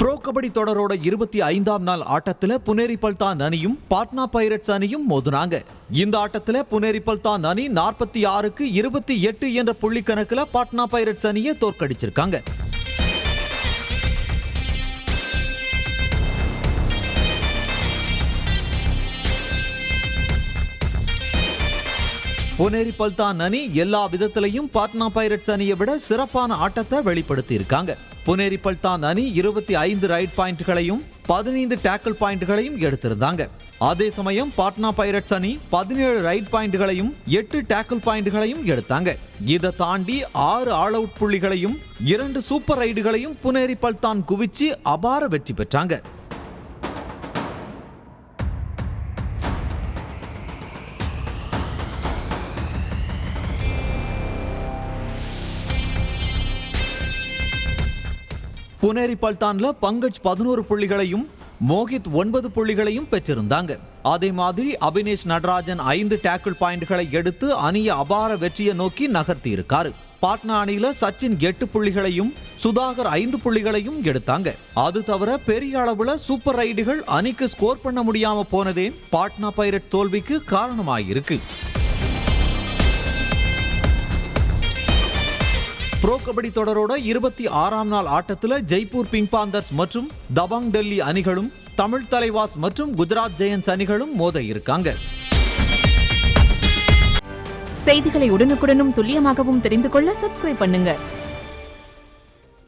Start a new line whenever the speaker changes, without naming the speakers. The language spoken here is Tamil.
ப்ரோ கபடி தொடரோட 25ஆம் நாள் ஆட்டத்துல புனேரி பல்தான் அணியும் பாட்னா பைரட்ஸ் அணியும் மோதுனாங்க. இந்த ஆட்டத்துல புனேரி பல்தான் அணி 46க்கு 28 என்ற புள்ளி கணக்குல பாட்னா பைரட்ஸ் அணியை தோற்கடிச்சிருக்காங்க. புனேரி பல்தான் அணி எல்லா விதத்திலையும் பாட்னா பைரட்ஸ் அணியை விட சிறப்பான ஆட்டத்தை வெளிப்படுத்தி இருக்காங்க. புனேரி பல்தான் அணி 25 ரைட் பாயிண்ட்களையும் 15 டேக்கிள் பாயிண்ட்களையும் எடுத்திருந்தாங்க. அதே சமயம் பாட்னா பைரட்ஸ் அணி 17 ரைட் பாயிண்ட்களையும் 8 டேக்கிள் பாயிண்ட்களையும் எடுத்தாங்க. இதை தாண்டி 6 ஆல் அவுட் புள்ளிகளையும் 2 சூப்பர் ரைடுகளையும் புனேரி பல்தான் குவிச்சு அபார வெற்றி பெற்றாங்க. புனேரி பல்தான்ல பங்கஜ் 11 புள்ளிகளையும் மோஹித் 9 புள்ளிகளையும் பெற்றிருந்தாங்க. அதே மாதிரி அபினேஷ் நடராஜன் 5 டேக்கிள் பாயிண்ட்களை எடுத்து அணிய அபார வெற்றியை நோக்கி நகர்த்தி இருக்காரு. பாட்னா அணியில சச்சின் 8 புள்ளிகளையும் சுதாகர் 5 புள்ளிகளையும் எடுத்தாங்க. அது தவிர பெரிய அளவுல சூப்பர் ரைடுகள் அணிக்கு ஸ்கோர் பண்ண முடியாம போனதே பாட்னா பைரட் தோல்விக்கு காரணமாயிருக்கு. ப்ரோ கபடி தொடரோட 26ஆம் நாள் ஆட்டத்தில் ஜெய்ப்பூர் பிங்க் பாந்தர்ஸ் மற்றும் தபாங் டெல்லி அணிகளும் தமிழ் தலைவாஸ் மற்றும் குஜராத் ஜெயன்ஸ் அணிகளும் மோத இருக்காங்க.
செய்திகளை உடனுக்குடனும் துல்லியமாகவும் தெரிந்து கொள்ள சப்ஸ்கிரைப் பண்ணுங்க.